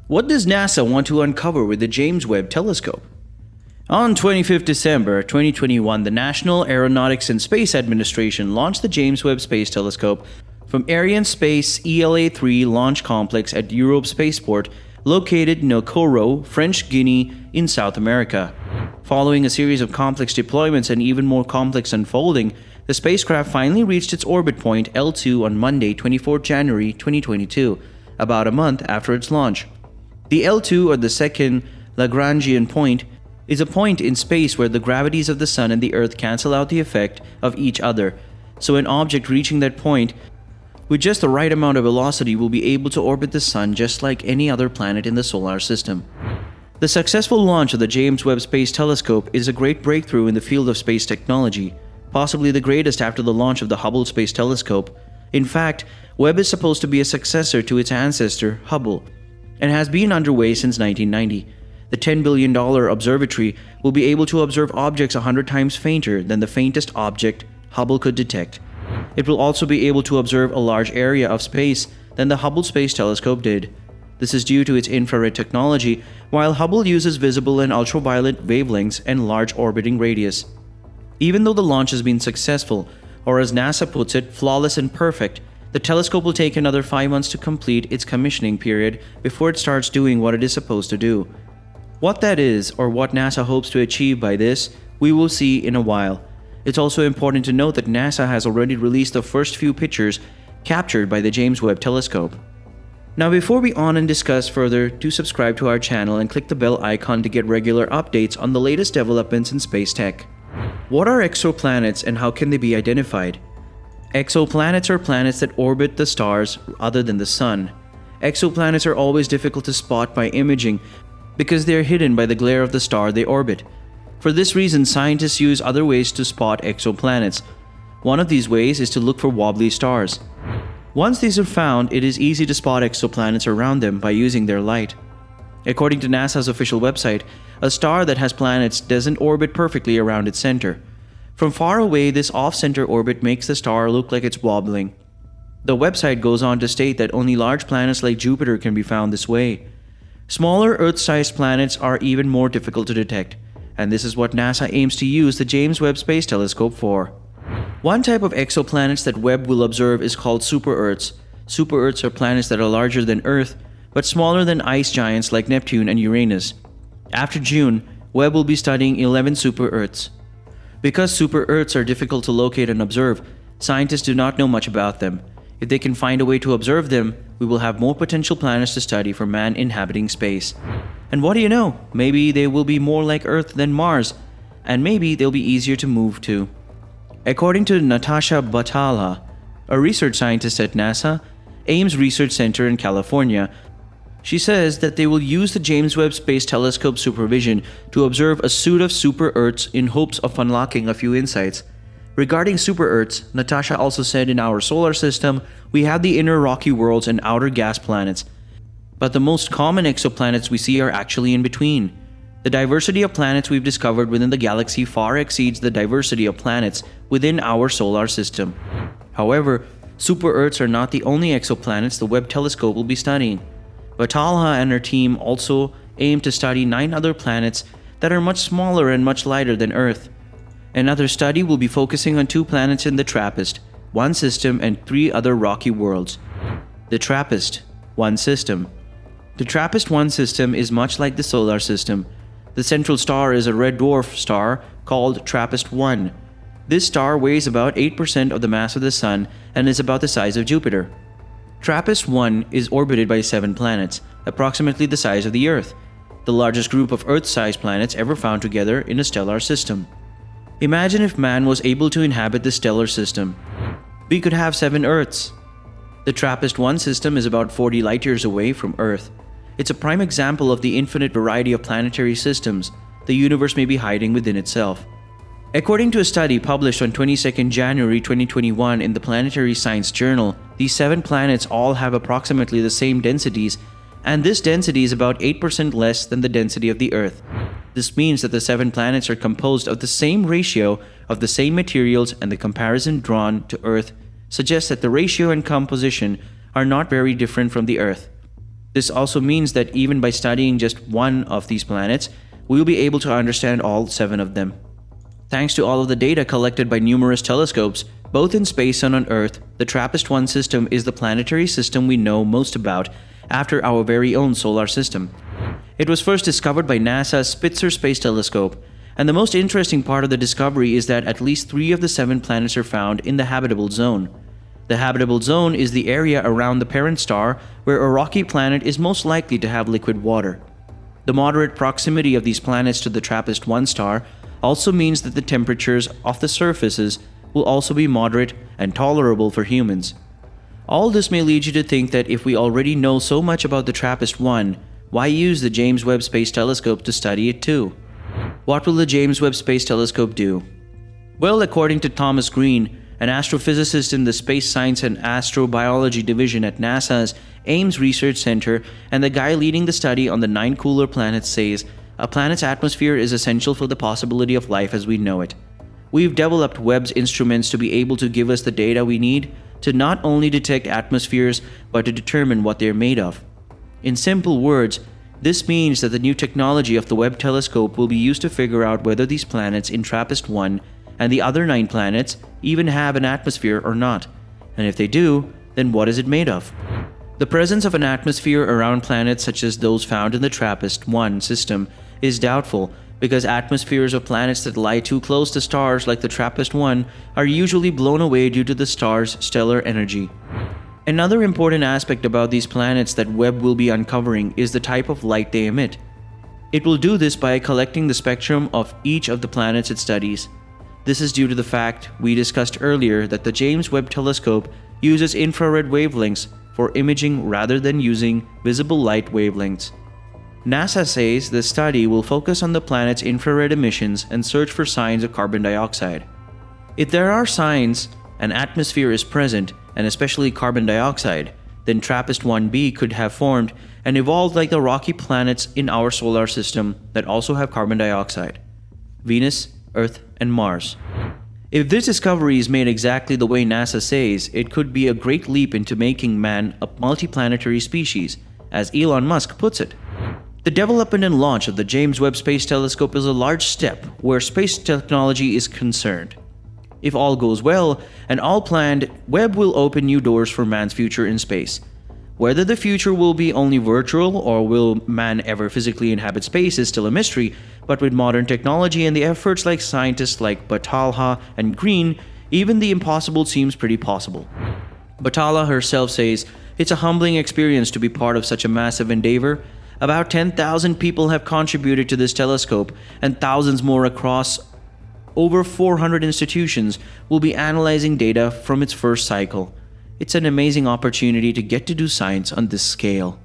What does NASA want to uncover with the James Webb Telescope? On 25th December 2021, the National Aeronautics and Space Administration launched the James Webb Space Telescope from Ariane Space ELA-3 launch complex at Europes Spaceport, located in Kourou, French Guiana in South America. Following a series of complex deployments and even more complex unfolding, the spacecraft finally reached its orbit point L2 on Monday, 24 January 2022, about a month after its launch. The L2, or the second Lagrangian point, is a point in space where the gravities of the Sun and the Earth cancel out the effect of each other, so an object reaching that point with just the right amount of velocity will be able to orbit the Sun just like any other planet in the solar system. The successful launch of the James Webb Space Telescope is a great breakthrough in the field of space technology, possibly the greatest after the launch of the Hubble Space Telescope. In fact, Webb is supposed to be a successor to its ancestor, Hubble, and has been underway since 1990. The $10 billion observatory will be able to observe objects 100 times fainter than the faintest object Hubble could detect. It will also be able to observe a large area of space than the Hubble Space Telescope did. This is due to its infrared technology, while Hubble uses visible and ultraviolet wavelengths and large orbiting radius. Even though the launch has been successful, or as NASA puts it, flawless and perfect, the telescope will take another 5 months to complete its commissioning period before it starts doing what it is supposed to do. What that is, or what NASA hopes to achieve by this, we will see in a while. It's also important to note that NASA has already released the first few pictures captured by the James Webb Telescope. Now before we on and discuss further, do subscribe to our channel and click the bell icon to get regular updates on the latest developments in space tech. What are exoplanets and how can they be identified? Exoplanets are planets that orbit the stars other than the Sun. Exoplanets are always difficult to spot by imaging because they are hidden by the glare of the star they orbit. For this reason, scientists use other ways to spot exoplanets. One of these ways is to look for wobbly stars. Once these are found, it is easy to spot exoplanets around them by using their light. According to NASA's official website, a star that has planets doesn't orbit perfectly around its center. From far away, this off-center orbit makes the star look like it's wobbling. The website goes on to state that only large planets like Jupiter can be found this way. Smaller Earth-sized planets are even more difficult to detect, and this is what NASA aims to use the James Webb Space Telescope for. One type of exoplanets that Webb will observe is called super-Earths. Super-Earths are planets that are larger than Earth, but smaller than ice giants like Neptune and Uranus. After June, Webb will be studying 11 super-Earths. Because super-Earths are difficult to locate and observe, scientists do not know much about them. If they can find a way to observe them, we will have more potential planets to study for man inhabiting space. And what do you know? Maybe they will be more like Earth than Mars, and maybe they'll be easier to move to. According to Natasha Batala, a research scientist at NASA, Ames Research Center in California, she says that they will use the James Webb Space Telescope supervision to observe a suite of super-Earths in hopes of unlocking a few insights. Regarding super-Earths, Natasha also said in our solar system, we have the inner rocky worlds and outer gas planets. But the most common exoplanets we see are actually in between. The diversity of planets we've discovered within the galaxy far exceeds the diversity of planets within our solar system. However, super-Earths are not the only exoplanets the Webb telescope will be studying. Batala and her team also aim to study 9 other planets that are much smaller and much lighter than Earth. Another study will be focusing on 2 planets in the TRAPPIST-1 system and 3 other rocky worlds. The TRAPPIST-1 system. The TRAPPIST-1 system is much like the solar system. The central star is a red dwarf star called TRAPPIST-1. This star weighs about 8% of the mass of the Sun and is about the size of Jupiter. TRAPPIST-1 is orbited by 7 planets, approximately the size of the Earth, the largest group of Earth-sized planets ever found together in a stellar system. Imagine if man was able to inhabit the stellar system. We could have 7 Earths. The TRAPPIST-1 system is about 40 light-years away from Earth. It's a prime example of the infinite variety of planetary systems the universe may be hiding within itself. According to a study published on 22nd January 2021 in the Planetary Science Journal, these 7 planets all have approximately the same densities, and this density is about 8% less than the density of the Earth. This means that the 7 planets are composed of the same ratio of the same materials, and the comparison drawn to Earth suggests that the ratio and composition are not very different from the Earth. This also means that even by studying just one of these planets, we will be able to understand all 7 of them. Thanks to all of the data collected by numerous telescopes, both in space and on Earth, the TRAPPIST-1 system is the planetary system we know most about after our very own solar system. It was first discovered by NASA's Spitzer Space Telescope, and the most interesting part of the discovery is that at least 3 of the 7 planets are found in the habitable zone. The habitable zone is the area around the parent star where a rocky planet is most likely to have liquid water. The moderate proximity of these planets to the TRAPPIST-1 star also means that the temperatures of the surfaces will also be moderate and tolerable for humans. All this may lead you to think that if we already know so much about the TRAPPIST-1, why use the James Webb Space Telescope to study it too? What will the James Webb Space Telescope do? Well, according to Thomas Green, an astrophysicist in the Space Science and Astrobiology Division at NASA's Ames Research Center and the guy leading the study on the 9 cooler planets, says, a planet's atmosphere is essential for the possibility of life as we know it. We've developed Webb's instruments to be able to give us the data we need to not only detect atmospheres, but to determine what they're made of. In simple words, this means that the new technology of the Webb telescope will be used to figure out whether these planets in TRAPPIST-1 and the other 9 planets even have an atmosphere or not, and if they do, then what is it made of? The presence of an atmosphere around planets such as those found in the TRAPPIST-1 system is doubtful because atmospheres of planets that lie too close to stars like the TRAPPIST-1 are usually blown away due to the star's stellar energy. Another important aspect about these planets that Webb will be uncovering is the type of light they emit. It will do this by collecting the spectrum of each of the planets it studies. This is due to the fact we discussed earlier that the James Webb Telescope uses infrared wavelengths for imaging rather than using visible light wavelengths. NASA says the study will focus on the planet's infrared emissions and search for signs of carbon dioxide. If there are signs an atmosphere is present, and especially carbon dioxide, then TRAPPIST-1b could have formed and evolved like the rocky planets in our solar system that also have carbon dioxide: Venus, Earth, and Mars. If this discovery is made exactly the way NASA says, it could be a great leap into making man a multiplanetary species, as Elon Musk puts it. The development and launch of the James Webb Space Telescope is a large step where space technology is concerned. If all goes well and all planned, Webb will open new doors for man's future in space. Whether the future will be only virtual or will man ever physically inhabit space is still a mystery, but with modern technology and the efforts like scientists like Batalha and Green, even the impossible seems pretty possible. Batalha herself says, "It's a humbling experience to be part of such a massive endeavor. About 10,000 people have contributed to this telescope, and thousands more across over 400 institutions will be analyzing data from its first cycle. It's an amazing opportunity to get to do science on this scale."